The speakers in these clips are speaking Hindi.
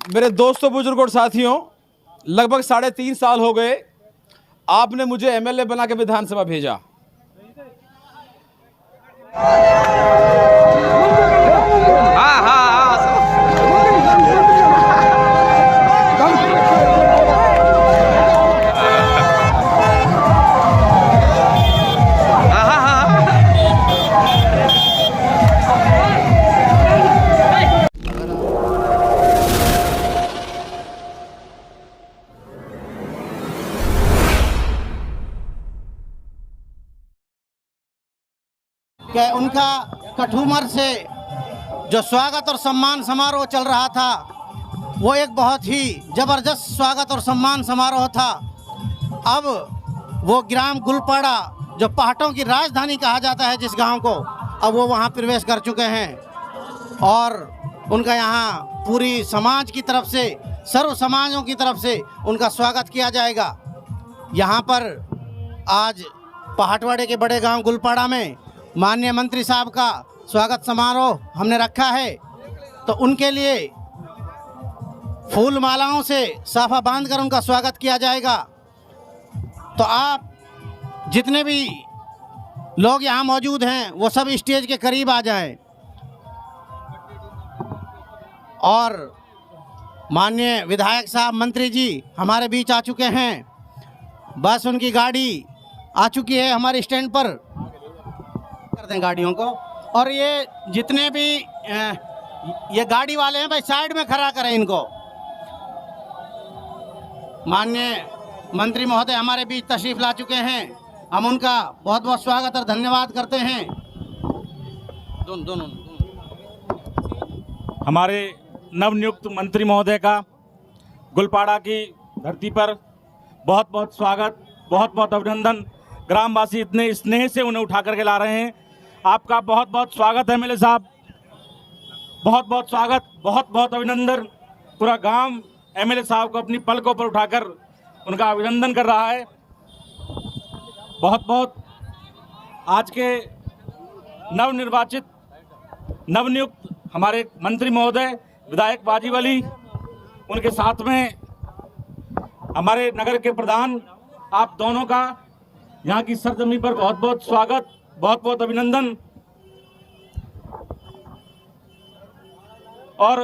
मेरे दोस्तों, बुजुर्ग और साथियों, लगभग 3.5 साल हो गए आपने मुझे एमएलए बना के विधानसभा भेजा। कि उनका कठुमर से जो स्वागत और सम्मान समारोह चल रहा था वो एक बहुत ही ज़बरदस्त स्वागत और सम्मान समारोह था। अब वो ग्राम गुलपाड़ा जो पहाड़ों की राजधानी कहा जाता है जिस गांव को, अब वो वहां प्रवेश कर चुके हैं और उनका यहाँ पूरी समाज की तरफ से, सर्व समाजों की तरफ से उनका स्वागत किया जाएगा। यहाँ पर आज पहाटवाड़े के बड़े गांव गुलपाड़ा में माननीय मंत्री साहब का स्वागत समारोह हमने रखा है, तो उनके लिए फूल मालाओं से साफा बांधकर उनका स्वागत किया जाएगा। तो आप जितने भी लोग यहाँ मौजूद हैं वो सब स्टेज के करीब आ जाएं और माननीय विधायक साहब, मंत्री जी हमारे बीच आ चुके हैं। बस उनकी गाड़ी आ चुकी है हमारे स्टैंड पर, कर दें गाड़ियों को। और ये जितने भी ये गाड़ी वाले हैं भाई साइड में खड़ा करें इनको। माननीय मंत्री महोदय हमारे बीच तशरीफ ला चुके हैं, हम उनका बहुत बहुत स्वागत और धन्यवाद करते हैं। दोनों हमारे नवनियुक्त मंत्री महोदय का गुलपाड़ा की धरती पर बहुत बहुत स्वागत, बहुत बहुत अभिनंदन। ग्रामवासी इतने स्नेह से उन्हें उठा करके ला रहे हैं। आपका बहुत बहुत स्वागत है एमएलए साहब, बहुत बहुत स्वागत, बहुत बहुत अभिनंदन। पूरा गांव एमएलए साहब को अपनी पलकों पर उठाकर उनका अभिनंदन कर रहा है। बहुत बहुत आज के नवनिर्वाचित, नवनियुक्त हमारे मंत्री महोदय विधायक वाजिब अली, उनके साथ में हमारे नगर के प्रधान, आप दोनों का यहाँ की सरजमी पर बहुत बहुत स्वागत, बहुत बहुत अभिनंदन। और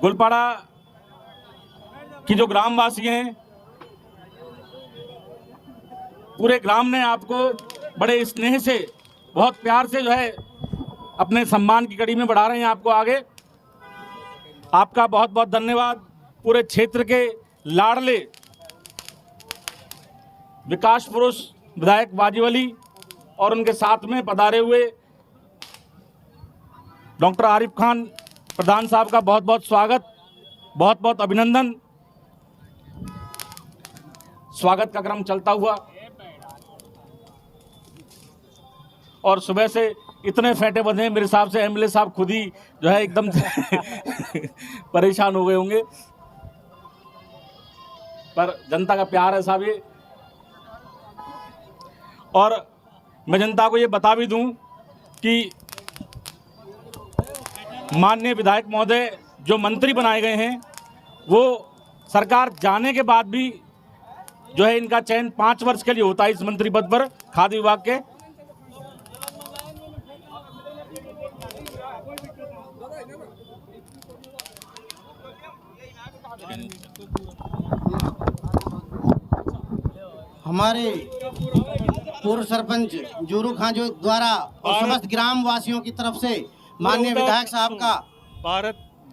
गुलपाड़ा की जो ग्रामवासी हैं, पूरे ग्राम ने आपको बड़े स्नेह से, बहुत प्यार से जो है अपने सम्मान की कड़ी में बढ़ा रहे हैं आपको आगे। आपका बहुत बहुत धन्यवाद। पूरे क्षेत्र के लाडले विकास पुरुष विधायक वाजिब अली और उनके साथ में पधारे हुए डॉक्टर आरिफ खान प्रधान साहब का बहुत बहुत स्वागत, बहुत बहुत अभिनंदन। स्वागत का क्रम चलता हुआ और सुबह से इतने फेंटे बंधे हैं, मेरे हिसाब से एमएलए साहब खुद ही जो है एकदम परेशान हो गए होंगे, पर जनता का प्यार है साहब ये। और मैं जनता को ये बता भी दूं कि माननीय विधायक महोदय जो मंत्री बनाए गए हैं, वो सरकार जाने के बाद भी जो है इनका चयन 5 वर्ष के लिए होता है इस मंत्री पद पर खाद्य विभाग के। हमारे पूर्व सरपंच जूरू खां जो द्वारा और समस्त ग्राम वासियों की तरफ से माननीय विधायक साहब का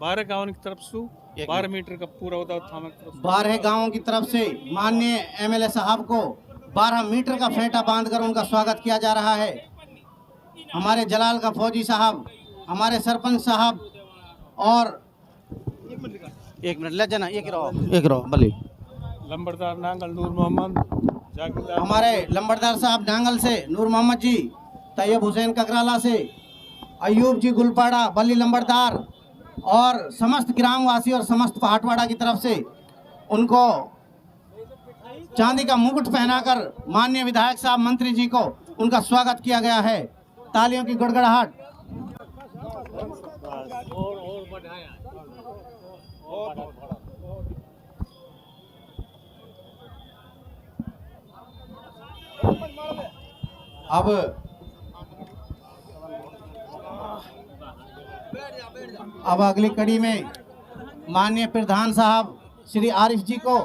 12 गाँव की तरफ से 12 मीटर का पूरा होता था, 12 गांवों की तरफ से माननीय एमएलए साहब को 12 मीटर का फेंटा बांधकर उनका स्वागत किया जा रहा है। हमारे जलाल का फौजी साहब, हमारे सरपंच साहब और एक मिनट ले जाना, एक रहो भले लंबरदार नांगल नूर मोहम्मद, हमारे लंबरदार साहब नांगल से नूर मोहम्मद जी, तैयब हुसैन ककराला से अयूब जी गुलपाड़ा, बली लंबरदार और समस्त ग्रामवासी और समस्त पहाटवाड़ा की तरफ से उनको चांदी का मुकुट पहनाकर माननीय विधायक साहब, मंत्री जी को उनका स्वागत किया गया है। तालियों की गड़गड़ाहट। अब अगली कड़ी में माननीय प्रधान साहब श्री आरिफ जी को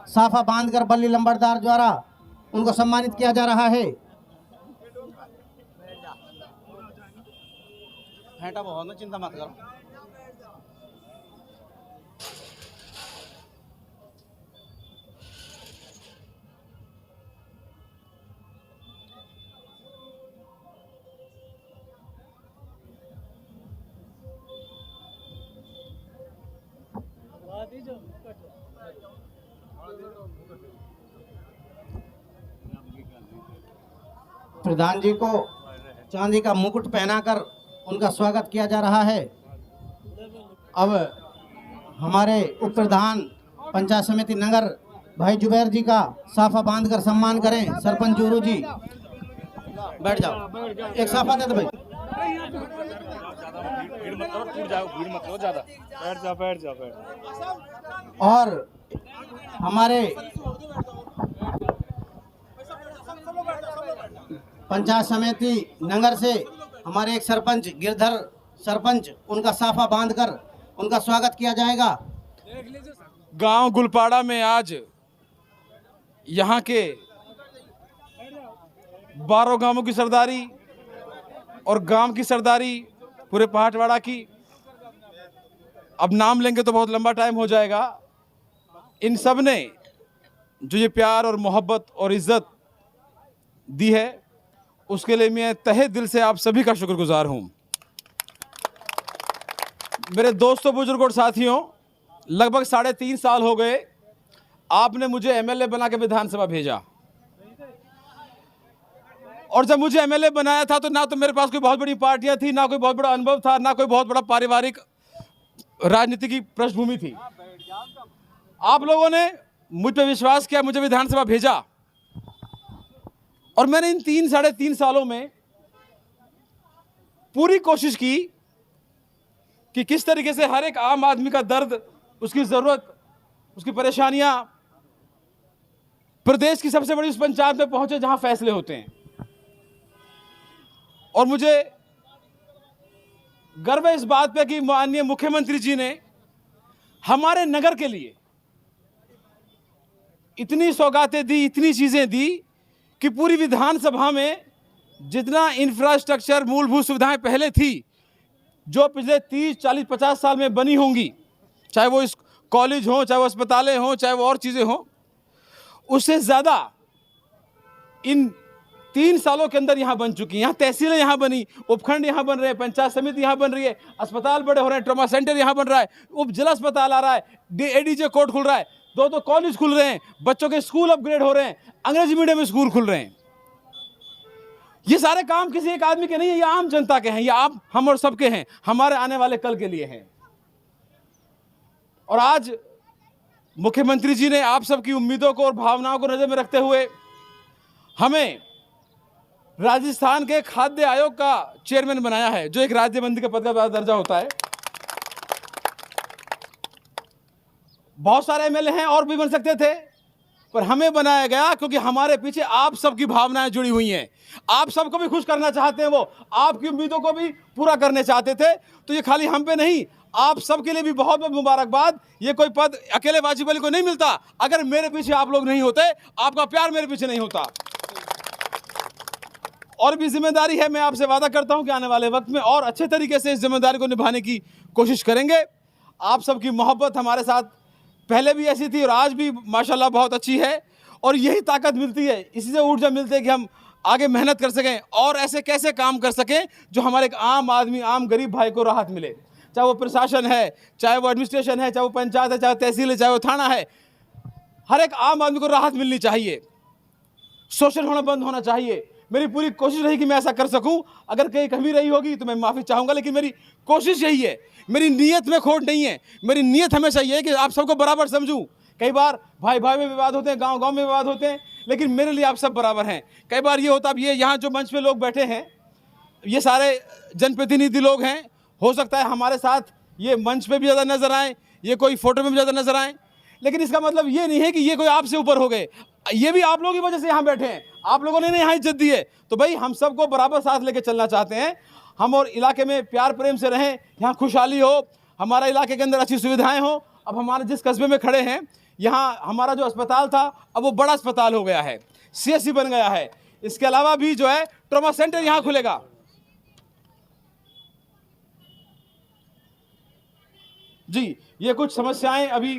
साफा बांधकर बल्ली लंबरदार द्वारा उनको सम्मानित किया जा रहा है। चिंता मत करो। प्रधान जी को चांदी का मुकुट पहनाकर उनका स्वागत किया जा रहा है। अब हमारे उप प्रधान पंचायत समिति नगर भाई जुबैर जी का साफा बांधकर सम्मान करें। सरपंच जूरू जी बैठ जाओ, एक साफा दे दो भाई। बैठ जाओ। और हमारे पंचायत समिति नगर से हमारे एक सरपंच गिरधर सरपंच, उनका साफा बांधकर उनका स्वागत किया जाएगा। गांव गुलपाड़ा में आज यहाँ के 12 गांवों की सरदारी और गांव की सरदारी पूरे पहाटवाड़ा की, अब नाम लेंगे तो बहुत लंबा टाइम हो जाएगा। इन सब ने जो ये प्यार और मोहब्बत और इज़्ज़त दी है, उसके लिए मैं तहे दिल से आप सभी का शुक्रगुजार हूँ। मेरे दोस्तों, बुजुर्गों और साथियों, लगभग 3.5 साल हो गए आपने मुझे एमएलए बना के विधानसभा भेजा। और जब मुझे एमएलए बनाया था तो ना तो मेरे पास कोई बहुत बड़ी पार्टियां थी, ना कोई बहुत बड़ा अनुभव था, ना कोई बहुत बड़ा पारिवारिक राजनीति की पृष्ठभूमि थी। आप लोगों ने मुझ पर विश्वास किया, मुझे विधानसभा भेजा और मैंने इन 3-3.5 सालों में पूरी कोशिश की कि किस तरीके से हर एक आम आदमी का दर्द, उसकी ज़रूरत, उसकी परेशानियां प्रदेश की सबसे बड़ी उस पंचायत में पहुंचे जहां फैसले होते हैं। और मुझे गर्व है इस बात पे कि माननीय मुख्यमंत्री जी ने हमारे नगर के लिए इतनी सौगातें दी, इतनी चीज़ें दी कि पूरी विधानसभा में जितना इंफ्रास्ट्रक्चर, मूलभूत सुविधाएं पहले थी, जो पिछले 30, 40, 50 साल में बनी होंगी, चाहे वो इस कॉलेज हो, चाहे वो अस्पतालें हों, चाहे वो और चीज़ें हों, उससे ज़्यादा इन 3 सालों के अंदर यहाँ बन चुकी हैं। यहाँ तहसीलें यहाँ बनी, उपखंड यहाँ बन रहे हैं, पंचायत समिति यहाँ बन रही है, अस्पताल बड़े हो रहे हैं, ट्रॉमा सेंटर यहाँ बन रहा है, उप जिला अस्पताल आ रहा है, एडीजे कोर्ट खुल रहा है, 2 कॉलेज खुल रहे हैं, बच्चों के स्कूल अपग्रेड हो रहे हैं, अंग्रेजी मीडियम स्कूल खुल रहे हैं। ये सारे काम किसी एक आदमी के नहीं है, ये आम जनता के हैं, ये आप, हम और सबके हैं, हमारे आने वाले कल के लिए हैं। और आज मुख्यमंत्री जी ने आप सबकी उम्मीदों को और भावनाओं को नजर में रखते हुए हमें राजस्थान के खाद्य आयोग का चेयरमैन बनाया है, जो एक राज्य मंत्री के पद का दर्जा होता है। बहुत सारे एमएलए हैं और भी बन सकते थे, पर हमें बनाया गया क्योंकि हमारे पीछे आप सबकी भावनाएं जुड़ी हुई हैं। आप सबको भी खुश करना चाहते हैं, वो आपकी उम्मीदों को भी पूरा करने चाहते थे। तो ये खाली हम पे नहीं, आप सबके लिए भी बहुत बहुत मुबारकबाद। ये कोई पद अकेले वाजिब अली को नहीं मिलता अगर मेरे पीछे आप लोग नहीं होते, आपका प्यार मेरे पीछे नहीं होता। और भी जिम्मेदारी है, मैं आपसे वादा करता हूं कि आने वाले वक्त में और अच्छे तरीके से इस जिम्मेदारी को निभाने की कोशिश करेंगे। आप सबकी मोहब्बत हमारे साथ पहले भी ऐसी थी और आज भी माशाल्लाह बहुत अच्छी है, और यही ताकत मिलती है, इसी से ऊर्जा मिलती है कि हम आगे मेहनत कर सकें और ऐसे कैसे काम कर सकें जो हमारे एक आम आदमी, आम गरीब भाई को राहत मिले। चाहे वो प्रशासन है, चाहे वो एडमिनिस्ट्रेशन है, चाहे वो पंचायत है, चाहे तहसील है, चाहे वो थाना है, हर एक आम आदमी को राहत मिलनी चाहिए, शोषण होना बंद होना चाहिए। मेरी पूरी कोशिश रही कि मैं ऐसा कर सकूं। अगर कहीं कमी रही होगी तो मैं माफ़ी चाहूँगा, लेकिन मेरी कोशिश यही है, मेरी नीयत में खोट नहीं है। मेरी नीयत हमेशा ये है कि आप सबको बराबर समझूं। कई बार भाई भाई में विवाद होते हैं, गांव गांव में विवाद होते हैं, लेकिन मेरे लिए आप सब बराबर हैं। कई बार ये होता, अब ये यहाँ जो मंच पे लोग बैठे हैं, ये सारे जनप्रतिनिधि लोग हैं, हो सकता है हमारे साथ ये मंच पे भी ज़्यादा नज़र आए, ये कोई फ़ोटो में भी ज़्यादा नज़र आए, लेकिन इसका मतलब ये नहीं है कि ये कोई आपसे ऊपर हो गए। ये भी आप लोगों की वजह से यहाँ बैठे हैं, आप लोगों ने यहाँ इज्जत दी है। तो भाई हम सबको बराबर साथ लेके चलना चाहते हैं हम, और इलाके में प्यार प्रेम से रहें, यहाँ खुशहाली हो, हमारा इलाके के अंदर अच्छी सुविधाएं हो। अब हमारे जिस कस्बे में खड़े हैं, यहाँ हमारा जो अस्पताल था अब वो बड़ा अस्पताल हो गया है, CSC बन गया है। इसके अलावा भी जो है ट्रॉमा सेंटर यहाँ खुलेगा। जी, ये कुछ समस्याएं अभी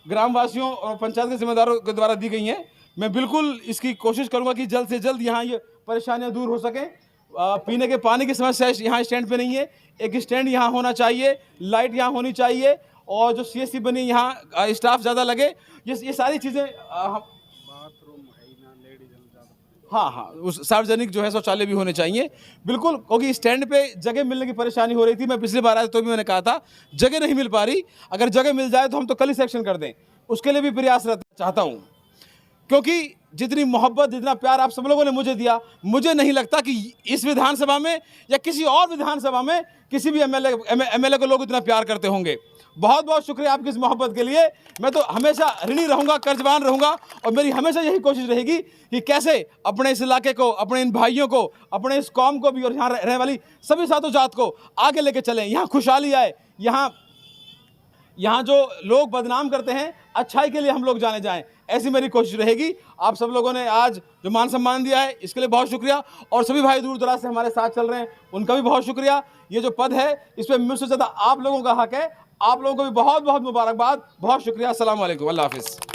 ग्रामवासियों और पंचायत के जिम्मेदारों के द्वारा दी गई हैं। मैं बिल्कुल इसकी कोशिश करूंगा कि जल्द से जल्द यहाँ ये परेशानियां दूर हो सकें। पीने के पानी की समस्या यहाँ स्टैंड पे नहीं है, एक स्टैंड यहाँ होना चाहिए, लाइट यहाँ होनी चाहिए, और जो CSC बनी यहाँ स्टाफ ज़्यादा लगे। ये सारी चीज़ें हाँ, उस सार्वजनिक जो है शौचालय भी होने चाहिए बिल्कुल, क्योंकि स्टैंड पे जगह मिलने की परेशानी हो रही थी। मैं पिछली बार आया तो भी मैंने कहा था जगह नहीं मिल पा रही, अगर जगह मिल जाए तो हम तो कल ही सेक्शन कर दें, उसके लिए भी प्रयासरत चाहता हूँ। क्योंकि जितनी मोहब्बत, जितना प्यार आप सब लोगों ने मुझे दिया, मुझे नहीं लगता कि इस विधानसभा में या किसी और विधानसभा में किसी भी MLA को लोग इतना प्यार करते होंगे। बहुत बहुत शुक्रिया आपकी इस मोहब्बत के लिए। मैं तो हमेशा ऋणी रहूँगा, कर्जवान रहूँगा, और मेरी हमेशा यही कोशिश रहेगी कि कैसे अपने इस इलाके को, अपने इन भाइयों को, अपने इस कौम को भी और यहाँ रहने वाली सभी सातों जात को आगे लेके चलें, यहाँ खुशहाली आए, यहाँ जो लोग बदनाम करते हैं अच्छाई के लिए हम लोग जाने जाएं, ऐसी मेरी कोशिश रहेगी। आप सब लोगों ने आज जो मान सम्मान दिया है इसके लिए बहुत शुक्रिया, और सभी भाई दूर दराज से हमारे साथ चल रहे हैं उनका भी बहुत शुक्रिया। ये जो पद है इस पर मुझसे ज़्यादा आप लोगों का हक है, आप लोगों को भी बहुत बहुत मुबारकबाद, बहुत शुक्रिया। अस्सलाम वालेकुम, अल्लाह हाफिज़।